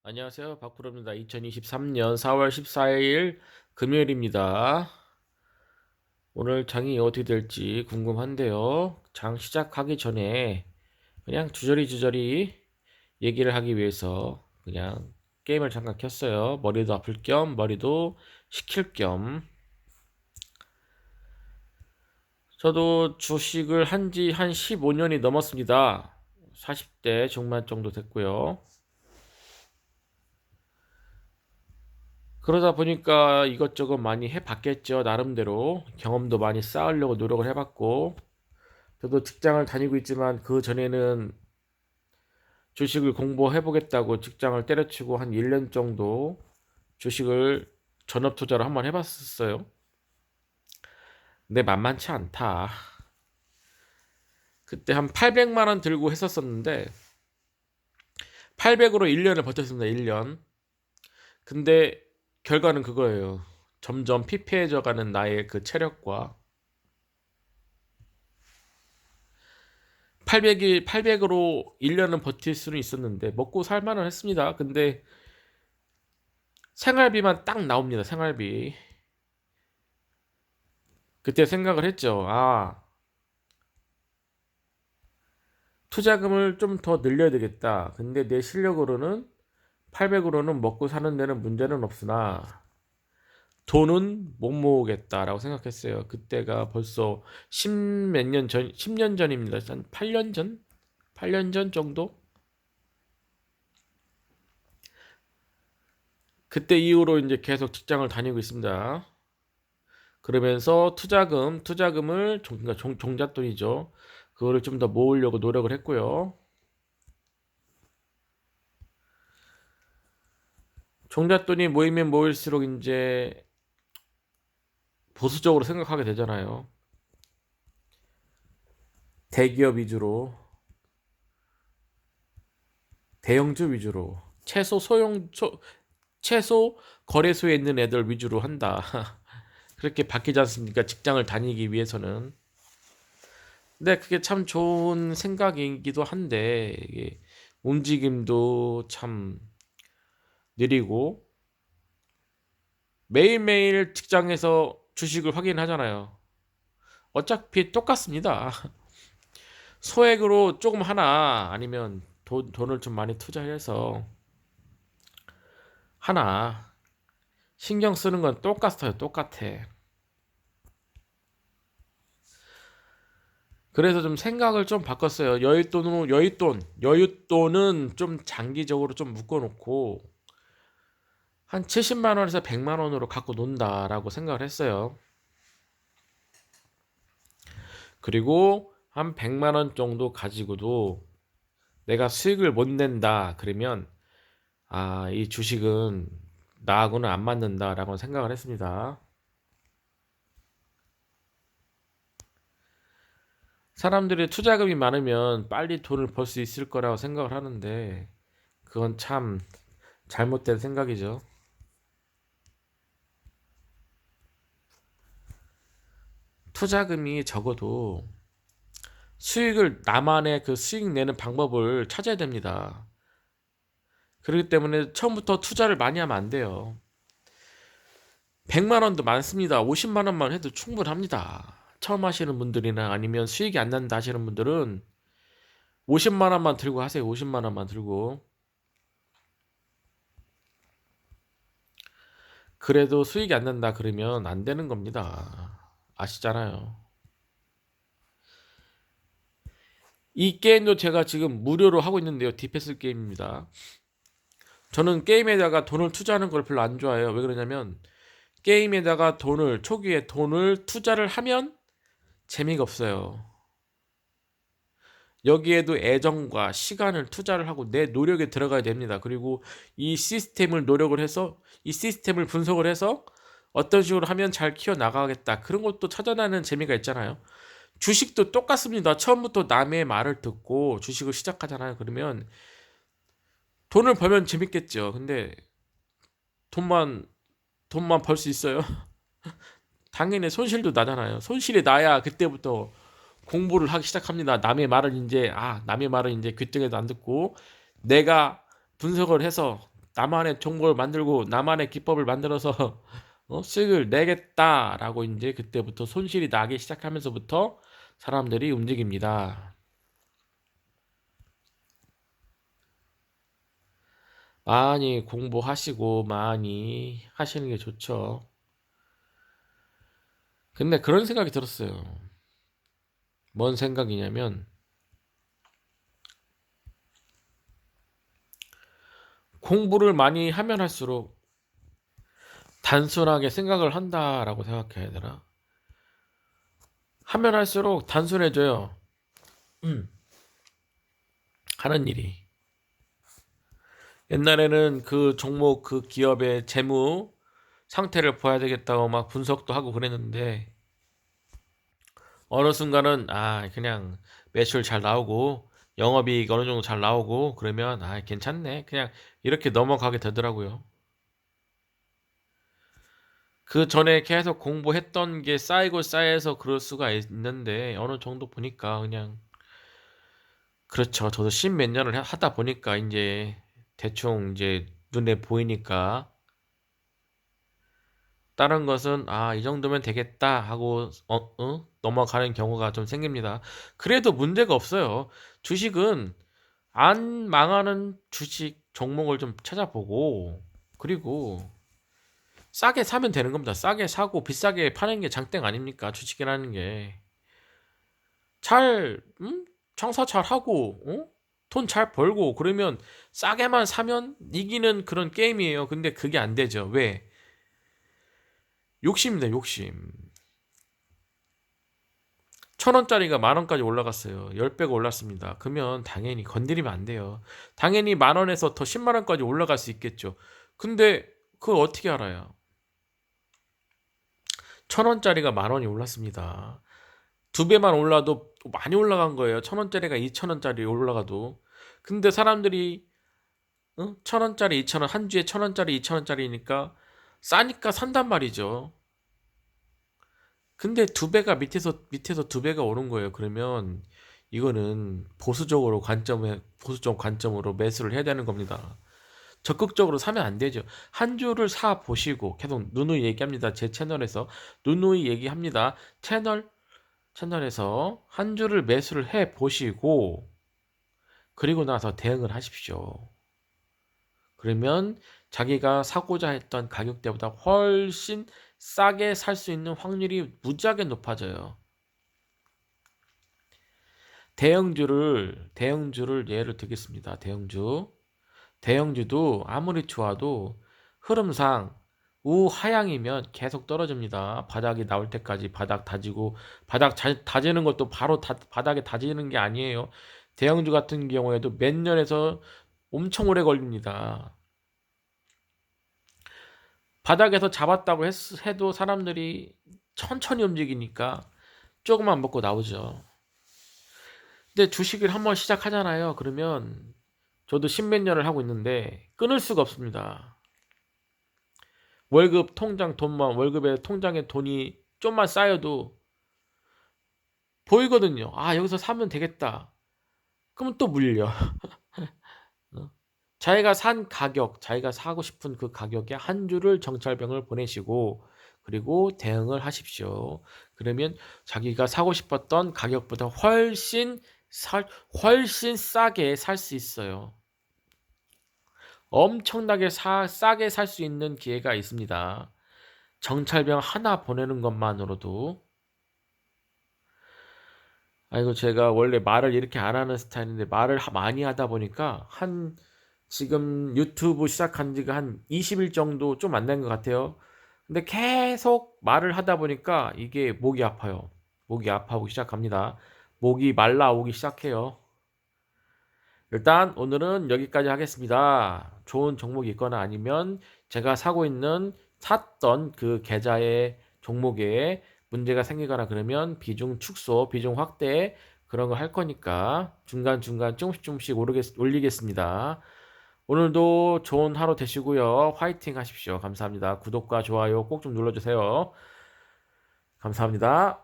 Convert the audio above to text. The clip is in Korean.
안녕하세요. 박프로입니다. 2023년 4월 14일 금요일입니다. 오늘 장이 어떻게 될지 궁금한데요. 장 시작하기 전에 그냥 주저리 얘기를 하기 위해서 그냥 게임을 잠깐 켰어요. 머리도 아플 겸 머리도 식힐 겸. 저도 주식을 한 지 한 15년이 넘었습니다. 40대 중반 정도 됐고요. 그러다 보니까 이것저것 많이 해봤겠죠. 나름대로 경험도 많이 쌓으려고 노력을 해봤고, 저도 직장을 다니고 있지만 그 전에는 주식을 공부해보겠다고 직장을 때려치고 한 1년 정도 주식을 전업 투자를 한번 해봤었어요. 근데 만만치 않다. 그때 한 800만 원 들고 했었었는데 800으로 1년을 버텼습니다. 1년. 근데 결과는 그거예요. 점점 피폐해져가는 나의 그 체력과 800으로 1년은 버틸 수는 있었는데 먹고 살만은 했습니다. 근데 생활비만 딱 나옵니다. 생활비. 그때 생각을 했죠. 투자금을 좀 더 늘려야 되겠다. 근데 내 실력으로는 800으로는 먹고 사는 데는 문제는 없으나 돈은 못 모으겠다라고 생각했어요. 그때가 벌써 10몇 년 전, 10년 전입니다. 한 8년 전? 8년 전 정도? 그때 이후로 이제 계속 직장을 다니고 있습니다. 그러면서 투자금을 그러니까 종잣돈이죠. 그거를 좀 더 모으려고 노력을 했고요. 종잣돈이 모이면 모일수록 이제 보수적으로 생각하게 되잖아요. 대기업 위주로, 대형주 위주로, 최소 거래소에 있는 애들 위주로 한다. 그렇게 바뀌지 않습니까? 직장을 다니기 위해서는. 근데 그게 참 좋은 생각이기도 한데, 이게 움직임도 참 느리고, 매일매일 직장에서 주식을 확인하잖아요. 어차피 똑같습니다. 소액으로 조금 하나 아니면 돈을 좀 많이 투자해서 하나 신경 쓰는 건 똑같아요. 똑같아. 그래서 좀 생각을 좀 바꿨어요. 여윳돈은 좀 장기적으로 좀 묶어놓고 한 70만 원에서 100만 원으로 갖고 논다라고 생각을 했어요. 그리고 한 100만 원 정도 가지고도 내가 수익을 못 낸다. 그러면 이 주식은 나하고는 안 맞는다라고 생각을 했습니다. 사람들이 투자금이 많으면 빨리 돈을 벌 수 있을 거라고 생각을 하는데 그건 참 잘못된 생각이죠. 투자금이 적어도 나만의 그 수익 내는 방법을 찾아야 됩니다. 그렇기 때문에 처음부터 투자를 많이 하면 안 돼요. 100만 원도 많습니다. 50만 원만 해도 충분합니다. 처음 하시는 분들이나 아니면 수익이 안 난다 하시는 분들은 50만 원만 들고 하세요. 50만 원만 들고. 그래도 수익이 안 난다 그러면 안 되는 겁니다. 아시잖아요. 이 게임도 제가 지금 무료로 하고 있는데요. 디패스 게임입니다. 저는 게임에다가 돈을 투자하는 걸 별로 안 좋아해요. 왜 그러냐면 게임에다가 초기에 돈을 투자를 하면 재미가 없어요. 여기에도 애정과 시간을 투자를 하고 내 노력에 들어가야 됩니다. 그리고 이 시스템을 분석을 해서 어떤 식으로 하면 잘 키워나가겠다. 그런 것도 찾아내는 재미가 있잖아요. 주식도 똑같습니다. 처음부터 남의 말을 듣고 주식을 시작하잖아요. 그러면 돈을 벌면 재밌겠죠. 근데 돈만 벌 수 있어요? 당연히 손실도 나잖아요. 손실이 나야 그때부터 공부를 하기 시작합니다. 남의 말을 이제 귓등에도 안 듣고 내가 분석을 해서 나만의 정보를 만들고 나만의 기법을 만들어서 수익을 내겠다라고 이제 그때부터 손실이 나기 시작하면서부터 사람들이 움직입니다. 많이 공부하시고 많이 하시는 게 좋죠. 근데 그런 생각이 들었어요. 뭔 생각이냐면 공부를 많이 하면 할수록 단순하게 생각을 한다라고 생각해야 되나? 하면 할수록 단순해져요. 하는 일이. 옛날에는 그 종목 그 기업의 재무 상태를 봐야 되겠다고 막 분석도 하고 그랬는데 어느 순간은 그냥 매출 잘 나오고 영업이익 어느 정도 잘 나오고 그러면 괜찮네 그냥 이렇게 넘어가게 되더라고요. 그 전에 계속 공부했던 게 쌓이고 쌓여서 그럴 수가 있는데 어느 정도 보니까 그냥 그렇죠. 저도 십몇 년을 하다 보니까 이제 대충 이제 눈에 보이니까 다른 것은 이 정도면 되겠다 하고 넘어가는 경우가 좀 생깁니다. 그래도 문제가 없어요. 주식은 안 망하는 주식 종목을 좀 찾아보고 그리고 싸게 사면 되는 겁니다. 싸게 사고 비싸게 파는 게 장땡 아닙니까? 주식이라는 게. 잘 장사 잘 하고 돈 잘 벌고 그러면 싸게만 사면 이기는 그런 게임이에요. 근데 그게 안 되죠. 왜? 욕심입니다. 욕심. 1,000원짜리가 만원까지 올라갔어요. 10배가 올랐습니다. 그러면 당연히 건드리면 안 돼요. 당연히 만원에서 더 10만원까지 올라갈 수 있겠죠. 근데 그걸 어떻게 알아요? 1,000원짜리가 만원이 올랐습니다. 2배만 올라도 많이 올라간 거예요. 1,000원짜리가 2,000원짜리 올라가도. 근데 사람들이 1,000원짜리 2,000원 한 주에 1,000원짜리 2,000원짜리니까 싸니까 산단 말이죠. 근데 2배가 밑에서 2배가 오른 거예요. 그러면 이거는 보수적 관점으로 매수를 해야 되는 겁니다. 적극적으로 사면 안 되죠. 한 주를 사 보시고 계속 누누이 얘기합니다. 제 채널에서 누누이 얘기합니다. 채널에서 한 주를 매수를 해 보시고 그리고 나서 대응을 하십시오. 그러면 자기가 사고자 했던 가격대보다 훨씬 싸게 살 수 있는 확률이 무지하게 높아져요. 대형주를 예를 들겠습니다. 대형주도 아무리 좋아도 흐름상 우하향이면 계속 떨어집니다. 바닥이 나올 때까지 바닥 다지고 다지는 것도 바로 바닥에 다지는 게 아니에요. 대형주 같은 경우에도 몇 년에서 엄청 오래 걸립니다. 바닥에서 잡았다고 해도 사람들이 천천히 움직이니까 조금만 먹고 나오죠. 근데 주식을 한번 시작하잖아요. 그러면 저도 십몇 년을 하고 있는데 끊을 수가 없습니다. 월급에 통장에 돈이 좀만 쌓여도 보이거든요. 여기서 사면 되겠다. 그러면 또 물려. 어? 자기가 사고 싶은 그 가격에 한 주를 정찰병을 보내시고 그리고 대응을 하십시오. 그러면 자기가 사고 싶었던 가격보다 훨씬 싸게 살 수 있어요. 엄청나게 싸게 살 수 있는 기회가 있습니다. 정찰병 하나 보내는 것만으로도. 제가 원래 말을 이렇게 안 하는 스타일인데 말을 많이 하다 보니까 지금 유튜브 시작한 지가 한 20일 정도 좀 안 된 것 같아요. 근데 계속 말을 하다 보니까 이게 목이 아파요. 목이 아파오기 시작합니다. 목이 말라오기 시작해요. 일단 오늘은 여기까지 하겠습니다. 좋은 종목이 있거나 아니면 제가 샀던 그 계좌의 종목에 문제가 생기거나 그러면 비중 축소, 비중 확대 그런 거 할 거니까 중간중간 조금씩 올리겠습니다. 오늘도 좋은 하루 되시고요. 화이팅 하십시오. 감사합니다. 구독과 좋아요 꼭 좀 눌러주세요. 감사합니다.